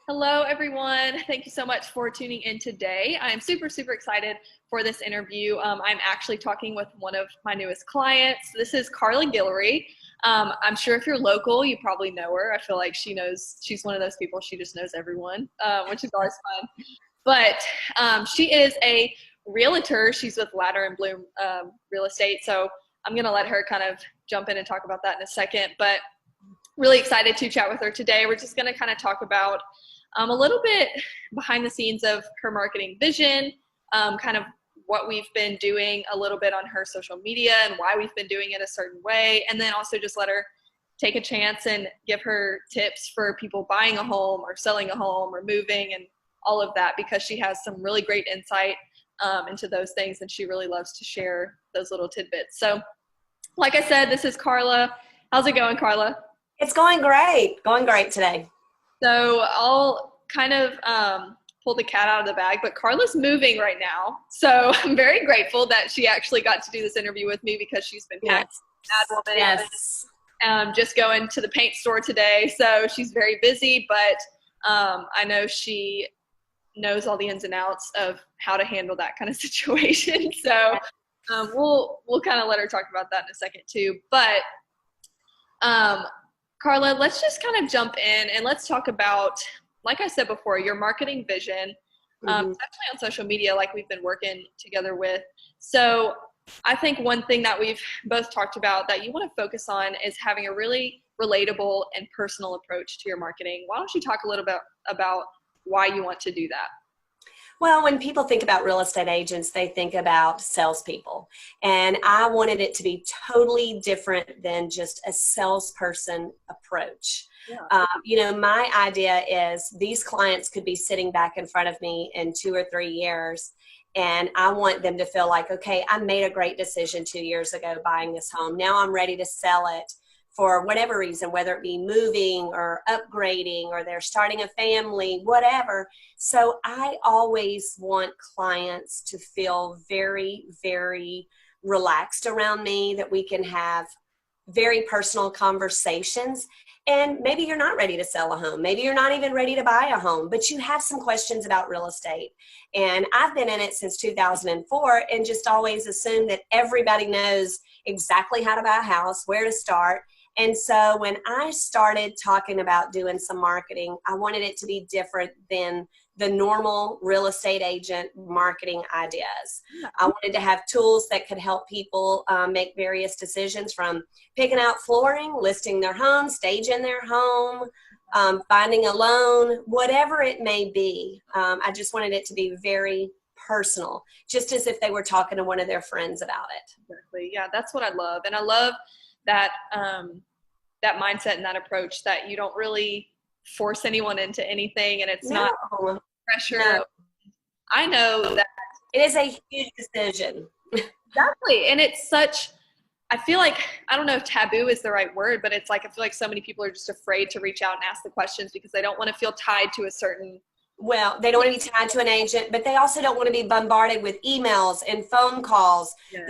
Hello, everyone. Thank you so much for tuning in today. I'm super excited for this interview. I'm actually talking with one of my newest clients. This is Carla Guillory. I'm sure if you're local, you probably know her. I feel like she's one of those people, she just knows everyone, which is always fun. But she is a realtor. She's with Ladder and Bloom Real Estate. So I'm going to let her kind of jump in and talk about that in a second. But really excited to chat with her today. We're just going to kind of talk about a little bit behind the scenes of her marketing vision, kind of what we've been doing a little bit on her social media and why we've been doing it a certain way, and then also just let her take a chance and give her tips for people buying a home or selling a home or moving and all of that, because she has some really great insight into those things, and she really loves to share those little tidbits. So like I said, this is Carla. How's it going, Carla? It's going great today. So I'll kind of pull the cat out of the bag, but Carla's moving right now. So I'm very grateful that she actually got to do this interview with me, because she's been packing Yes. mad woman. Yes. Just going to the paint store today. So she's very busy, but I know she knows all the ins and outs of how to handle that kind of situation. So we'll kind of let her talk about that in a second too. But Carla, let's just kind of jump in and let's talk about, like I said before, your marketing vision, especially on social media, like we've been working together with. So I think one thing that we've both talked about that you want to focus on is having a really relatable and personal approach to your marketing. Why don't you talk a little bit about why you want to do that? Well, when people think about real estate agents, they think about salespeople. And I wanted it to be totally different than just a salesperson approach. Yeah. My idea is these clients could be sitting back in front of me in 2 or 3 years, and I want them to feel like, okay, I made a great decision 2 years ago buying this home. Now I'm ready to sell it for whatever reason, whether it be moving or upgrading or they're starting a family, whatever. So I always want clients to feel very relaxed around me, that we can have very personal conversations. And maybe you're not ready to sell a home. Maybe you're not even ready to buy a home, but you have some questions about real estate. And I've been in it since 2004 and just always assumed that everybody knows exactly how to buy a house, where to start. And so when I started talking about doing some marketing, I wanted it to be different than the normal real estate agent marketing ideas. I wanted to have tools that could help people make various decisions, from picking out flooring, listing their home, staging their home, finding a loan, whatever it may be. I just wanted it to be very personal, just as if they were talking to one of their friends about it. Exactly. Yeah, that's what I love. And I love that that mindset and that approach, that you don't really force anyone into anything, and it's not pressure. No. I know that it is a huge decision. Exactly. And it's such, I feel like, I don't know if taboo is the right word, but it's like, I feel like so many people are just afraid to reach out and ask the questions because they don't want to feel tied to a certain. Well, they don't want to be tied to an agent, but they also don't want to be bombarded with emails and phone calls. Yeah.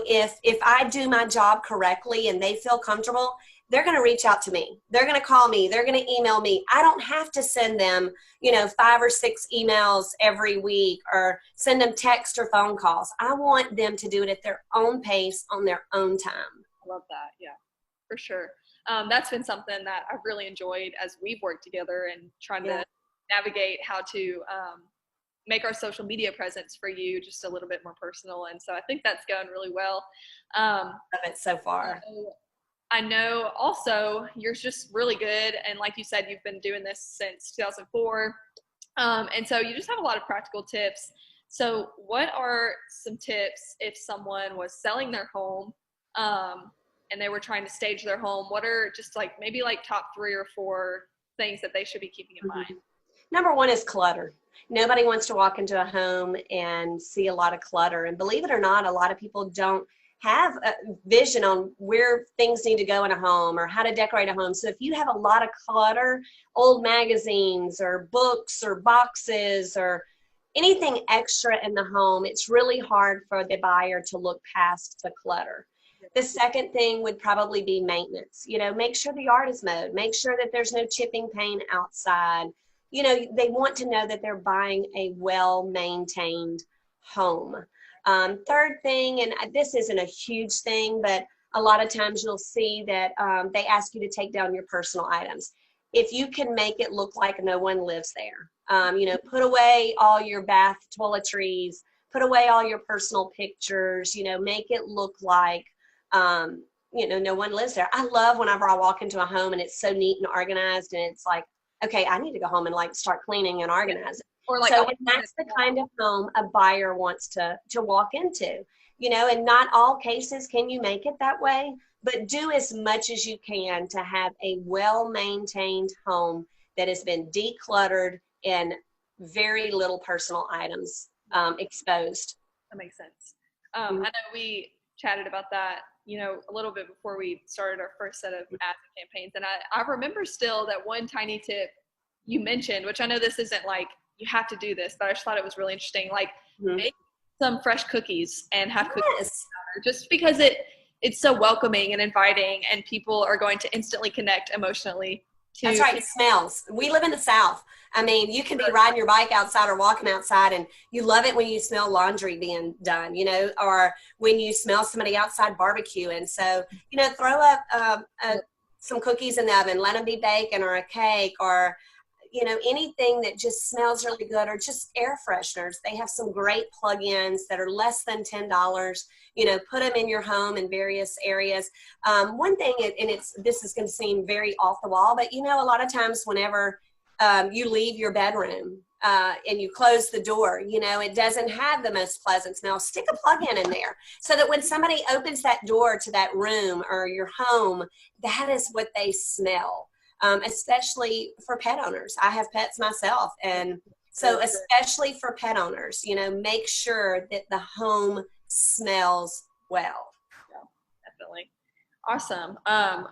If I do my job correctly and they feel comfortable, they're going to reach out to me. They're going to call me. They're going to email me. I don't have to send them, 5 or 6 emails every week or send them text or phone calls. I want them to do it at their own pace on their own time. I love that. Yeah, for sure. That's been something that I've really enjoyed as we've worked together and trying to navigate how to make our social media presence for you just a little bit more personal. And so I think that's going really well. Love it so far. I know also you're just really good. And like you said, you've been doing this since 2004. And so you just have a lot of practical tips. So what are some tips if someone was selling their home and they were trying to stage their home? What are just maybe top 3 or 4 things that they should be keeping in mind? Number 1 is clutter. Nobody wants to walk into a home and see a lot of clutter. And believe it or not, a lot of people don't have a vision on where things need to go in a home or how to decorate a home. So if you have a lot of clutter, old magazines or books or boxes or anything extra in the home, it's really hard for the buyer to look past the clutter. The second thing would probably be maintenance. Make sure the yard is mowed. Make sure that there's no chipping paint outside. they want to know that they're buying a well-maintained home. Third thing, and this isn't a huge thing, but a lot of times you'll see that they ask you to take down your personal items. If you can make it look like no one lives there, put away all your bath toiletries, put away all your personal pictures, make it look like, no one lives there. I love whenever I walk into a home and it's so neat and organized, and it's like, okay, I need to go home and like start cleaning and organizing. Or like, So, and that's the kind of home a buyer wants to walk into, and not all cases can you make it that way, but do as much as you can to have a well-maintained home that has been decluttered and very little personal items exposed. that makes sense. I know we chatted about that, a little bit before we started our first set of ad campaigns. And I remember still that one tiny tip you mentioned, which I know this isn't like you have to do this, but I just thought it was really interesting. Like make some fresh cookies and have cookies just because it's so welcoming and inviting, and people are going to instantly connect emotionally to. That's right. It smells. We live in the South. I mean, you can be riding your bike outside or walking outside, and you love it when you smell laundry being done, or when you smell somebody outside barbecuing. So, throw up some cookies in the oven, let them be bacon or a cake, or anything that just smells really good, or just air fresheners. They have some great plug-ins that are less than $10. Put them in your home in various areas. One thing, and this is going to seem very off the wall, but a lot of times whenever you leave your bedroom and you close the door, it doesn't have the most pleasant smell. Stick a plug-in in there so that when somebody opens that door to that room or your home, that is what they smell. Especially for pet owners. I have pets myself. And so especially for pet owners, make sure that the home smells well. Yeah, definitely. Awesome.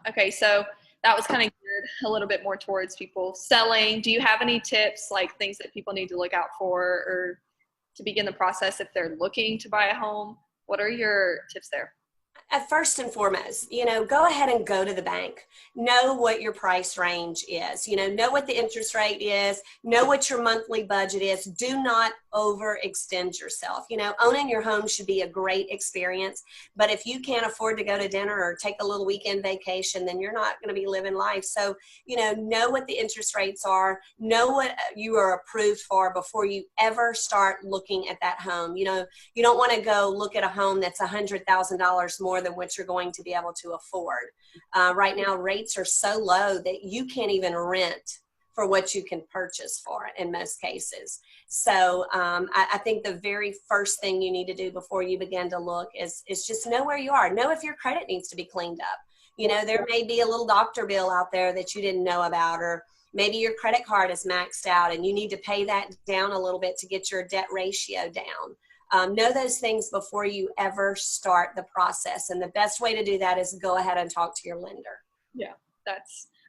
Okay, so that was kind of geared a little bit more towards people selling. Do you have any tips, like things that people need to look out for or to begin the process if they're looking to buy a home? What are your tips there? First and foremost, go ahead and go to the bank. Know what your price range is. Know what the interest rate is. Know what your monthly budget is. Do not overextend yourself. Owning your home should be a great experience. But if you can't afford to go to dinner or take a little weekend vacation, then you're not going to be living life. So, know what the interest rates are. Know what you are approved for before you ever start looking at that home. You don't want to go look at a home that's $100,000 more than what you're going to be able to afford. Right now, rates are so low that you can't even rent for what you can purchase for it in most cases. So I think the very first thing you need to do before you begin to look is just know where you are. Know if your credit needs to be cleaned up. There may be a little doctor bill out there that you didn't know about, or maybe your credit card is maxed out and you need to pay that down a little bit to get your debt ratio down. Know those things before you ever start the process. And the best way to do that is go ahead and talk to your lender. Yeah,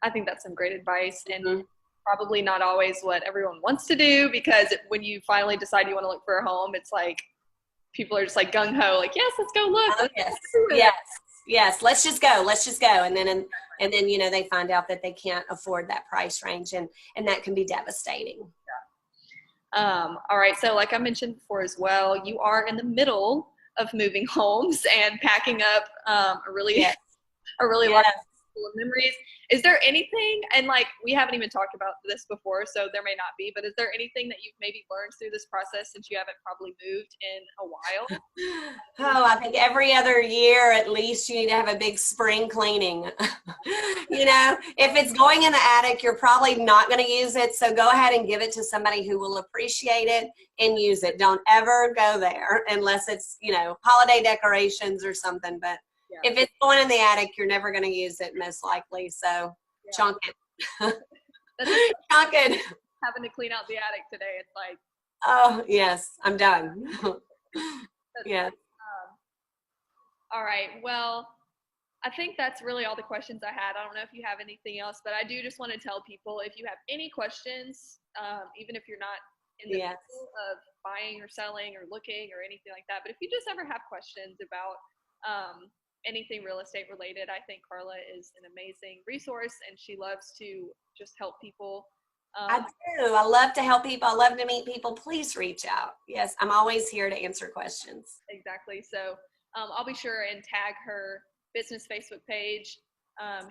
I think that's some great advice, and probably not always what everyone wants to do, because when you finally decide you want to look for a home, it's like people are just like gung-ho, like, yes, let's go look. Oh, yes. Let's just go. And then they find out that they can't afford that price range, and that can be devastating. Yeah. All right. So like I mentioned before as well, you are in the middle of moving homes and packing up a really large pool of memories. Is there anything, and like we haven't even talked about this before, so there may not be, but is there anything that you've maybe learned through this process since you haven't probably moved in a while? Oh, I think every other year at least you need to have a big spring cleaning. If it's going in the attic, you're probably not going to use it, so go ahead and give it to somebody who will appreciate it and use it. Don't ever go there unless it's, holiday decorations or something, but if it's going in the attic, you're never going to use it most likely. So chunk it. Chunk it. Having to clean out the attic today, it's like, oh yes, I'm done. Yeah. All right. Well, I think that's really all the questions I had. I don't know if you have anything else, but I do just want to tell people, if you have any questions, even if you're not in the middle of buying or selling or looking or anything like that, but if you just ever have questions about anything real estate related, I think Carla is an amazing resource, and she loves to just help people I do. I love to help people. I love to meet people. Please reach out. Yes, I'm always here to answer questions. Exactly. So I'll be sure and tag her business Facebook page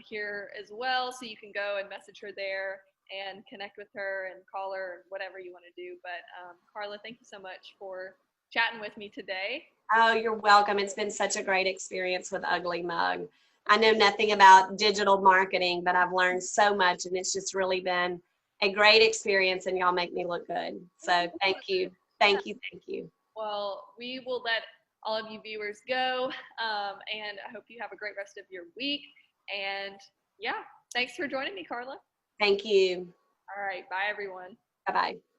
here as well, so you can go and message her there and connect with her and call her, whatever you want to do. But Carla, thank you so much for chatting with me today. Oh, you're welcome. It's been such a great experience with Ugly Mug. I know nothing about digital marketing, but I've learned so much, and it's just really been a great experience, and y'all make me look good. So thank you. Yeah. Thank you. Thank you. Well, we will let all of you viewers go, and I hope you have a great rest of your week. And yeah, thanks for joining me, Carla. Thank you. All right, bye everyone. Bye-bye.